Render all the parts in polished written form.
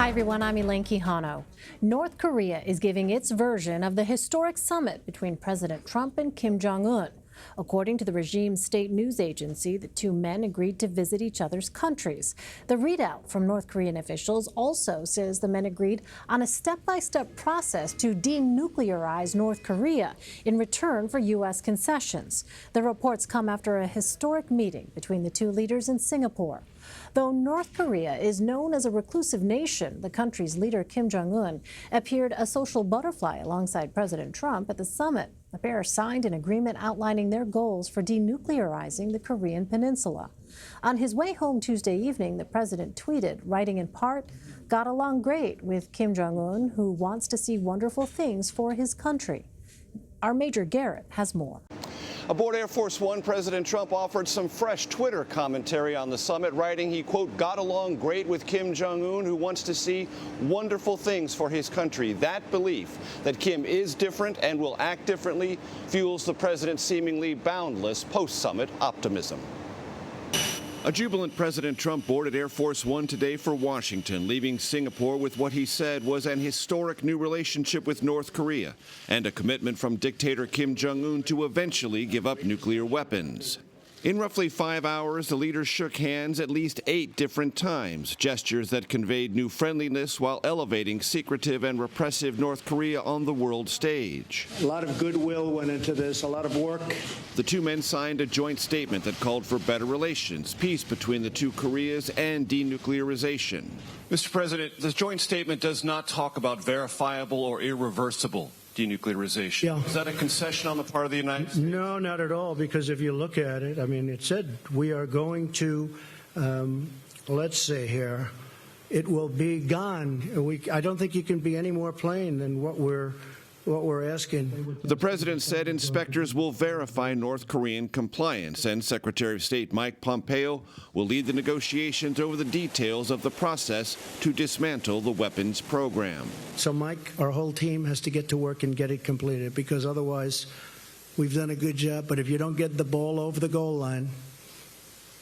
Hi, everyone. I'm Elaine Quijano. North Korea is giving its version of the historic summit between President Trump and Kim Jong-un. According to the regime's state news agency, the two men agreed to visit each other's countries. The readout from North Korean officials also says the men agreed on a step-by-step process to denuclearize North Korea in return for U.S. concessions. The reports come after a historic meeting between the two leaders in Singapore. Though North Korea is known as a reclusive nation, the country's leader, Kim Jong-un, appeared a social butterfly alongside President Trump at the summit. The pair signed an agreement outlining their goals for denuclearizing the Korean peninsula. On his way home Tuesday evening, the president tweeted, writing in part, "Got along great with Kim Jong-un, who wants to see wonderful things for his country." Our Major Garrett has more. Aboard Air Force One, President Trump offered some fresh Twitter commentary on the summit, writing he, quote, "got along great with Kim Jong-un, who wants to see wonderful things for his country." That belief that Kim is different and will act differently fuels the president's seemingly boundless post-summit optimism. A jubilant President Trump boarded Air Force One today for Washington, leaving Singapore with what he said was an historic new relationship with North Korea and a commitment from dictator Kim Jong-un to eventually give up nuclear weapons. In roughly 5 hours, the leaders shook hands at least 8 different times, gestures that conveyed new friendliness while elevating secretive and repressive North Korea on the world stage. A lot of goodwill went into this, a lot of work. The two men signed a joint statement that called for better relations, peace between the two Koreas, and denuclearization. Mr. President, this joint statement does not talk about verifiable or irreversible denuclearization. Yeah. Is that a concession on the part of the United States? No, not at all, because if you look at it, I mean, it said we are going to, let's say here, it will be gone. I don't think you can be any more plain than what we're asking. The president said inspectors will verify North Korean compliance, and Secretary of State Mike Pompeo will lead the negotiations over the details of the process to dismantle the weapons program. So, Mike, our whole team has to get to work and get it completed, because otherwise we've done a good job, but if you don't get the ball over the goal line,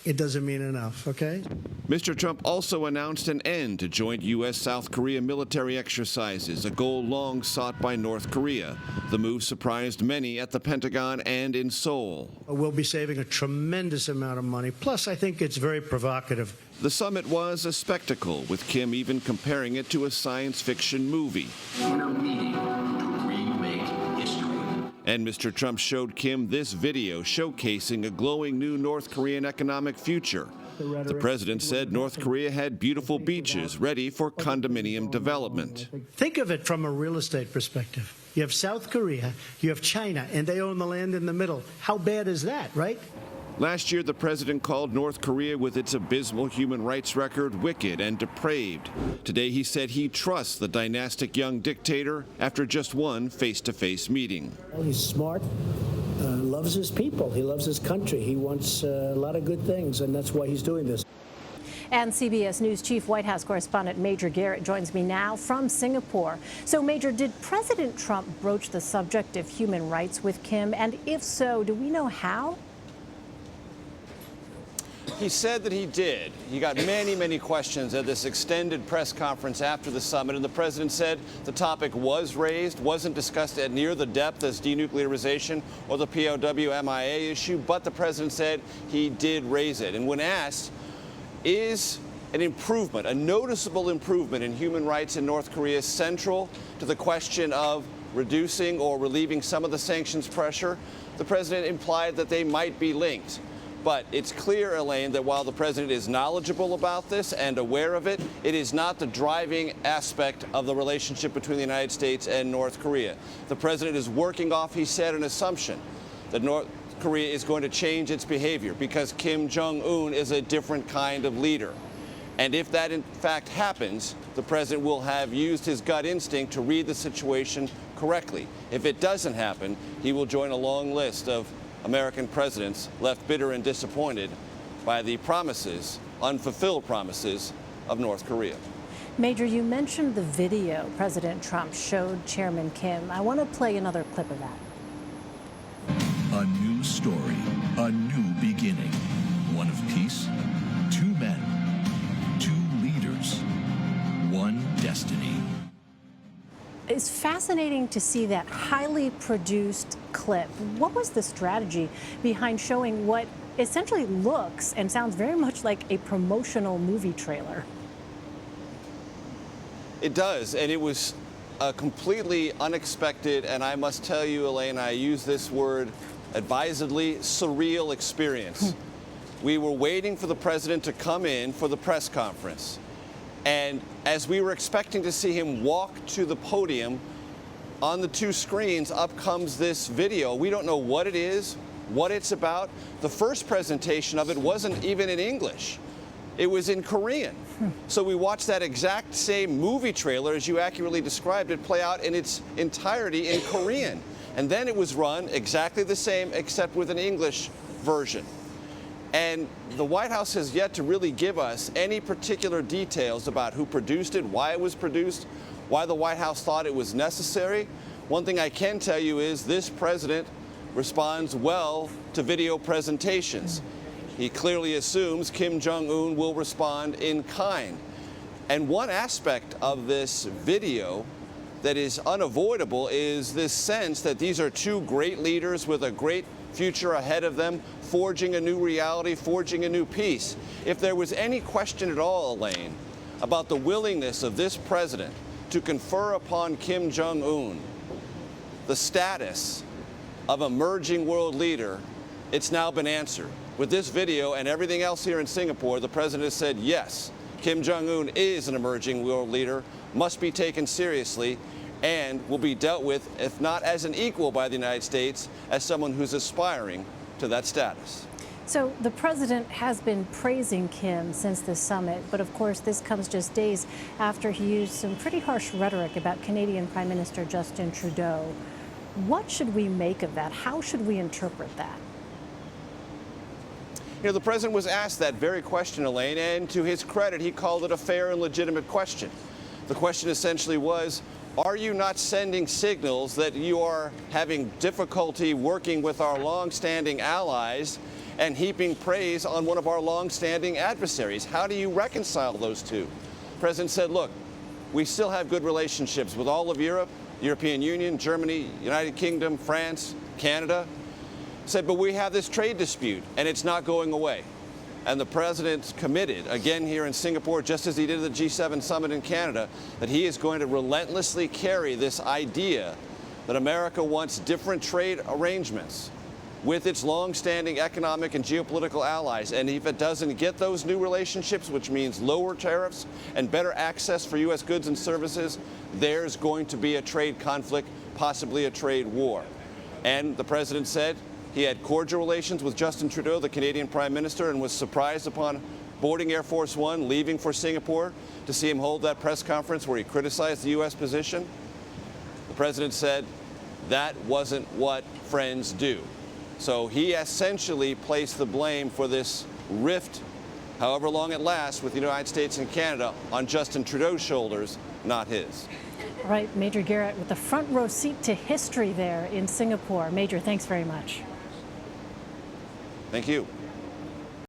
it doesn't mean enough, okay? Mr. Trump also announced an end to joint U.S.-South Korea military exercises, a goal long sought by North Korea. The move surprised many at the Pentagon and in Seoul. We'll be saving a tremendous amount of money. Plus, I think it's very provocative. The summit was a spectacle, with Kim even comparing it to a science fiction movie. In a meeting to remake history. And Mr. Trump showed Kim this video showcasing a glowing new North Korean economic future. The president said North Korea had beautiful beaches ready for condominium development. Think of it from a real estate perspective. You have South Korea, you have China, and they own the land in the middle. How bad is that, right? Last year, the president called North Korea, with its abysmal human rights record, wicked and depraved. Today, he said he trusts the dynastic young dictator after just one face-to-face meeting. He's smart, loves his people, he loves his country, he wants a lot of good things, and that's why he's doing this. And CBS News Chief White House correspondent Major Garrett joins me now from Singapore. So, Major, did President Trump broach the subject of human rights with Kim? And if so, do we know how? He said that he did. He got many questions at this extended press conference after the summit, and the president said the topic was raised, wasn't discussed at near the depth as denuclearization or the POW-MIA issue, but the president said he did raise it. And when asked, is an improvement, a noticeable improvement in human rights in North Korea central to the question of reducing or relieving some of the sanctions pressure, the president implied that they might be linked. But it's clear, Elaine, that while the president is knowledgeable about this and aware of it, it is not the driving aspect of the relationship between the United States and North Korea. The president is working off, he said, an assumption that North Korea is going to change its behavior because Kim Jong-un is a different kind of leader. And if that in fact happens, the president will have used his gut instinct to read the situation correctly. If it doesn't happen, he will join a long list of American presidents left bitter and disappointed by the promises, unfulfilled promises, of North Korea. Major, you mentioned the video President Trump showed Chairman Kim. I want to play another clip of that. A new story, a new beginning. One of peace, two men, two leaders, one destiny. It's fascinating to see that highly produced clip. What was the strategy behind showing what essentially looks and sounds very much like a promotional movie trailer? It does, and it was a completely unexpected, and I must tell you, Elaine, I use this word advisedly, surreal experience. We were waiting for the president to come in for the press conference. And as we were expecting to see him walk to the podium, on the two screens, up comes this video. We don't know what it is, what it's about. The first presentation of it wasn't even in English. It was in Korean. So we watched that exact same movie trailer, as you accurately described it, play out in its entirety in Korean. And then it was run exactly the same, except with an English version. And the White House has yet to really give us any particular details about who produced it, why it was produced, why the White House thought it was necessary. One thing I can tell you is this president responds well to video presentations. He clearly assumes Kim Jong-un will respond in kind. And one aspect of this video that is unavoidable is this sense that these are two great leaders with a great future ahead of them, forging a new reality, forging a new peace. If there was any question at all, Elaine, about the willingness of this president to confer upon Kim Jong-un the status of emerging world leader, it's now been answered. With this video and everything else here in Singapore, the president has said, yes, Kim Jong-un is an emerging world leader, must be taken seriously, and will be dealt with, if not as an equal by the United States, as someone who's aspiring to that status. So the president has been praising Kim since this summit, but of course this comes just days after he used some pretty harsh rhetoric about Canadian Prime Minister Justin Trudeau. What should we make of that? How should we interpret that? You know, the president was asked that very question, Elaine, and to his credit, he called it a fair and legitimate question. The question essentially was, are you not sending signals that you are having difficulty working with our long-standing allies and heaping praise on one of our long-standing adversaries? How do you reconcile those two? The president said, look, we still have good relationships with all of Europe, European Union, Germany, United Kingdom, France, Canada. Said, but we have this trade dispute, and it's not going away. And the president's committed, again here in Singapore, just as he did at the G7 summit in Canada, that he is going to relentlessly carry this idea that America wants different trade arrangements with its long-standing economic and geopolitical allies. And if it doesn't get those new relationships, which means lower tariffs and better access for U.S. goods and services, there's going to be a trade conflict, possibly a trade war. And the president said, he had cordial relations with Justin Trudeau, the Canadian Prime Minister, and was surprised upon boarding Air Force One, leaving for Singapore, to see him hold that press conference where he criticized the U.S. position. The president said that wasn't what friends do. So he essentially placed the blame for this rift, however long it lasts, with the United States and Canada on Justin Trudeau's shoulders, not his. All right, Major Garrett with the front row seat to history there in Singapore. Major, thanks very much. Thank you.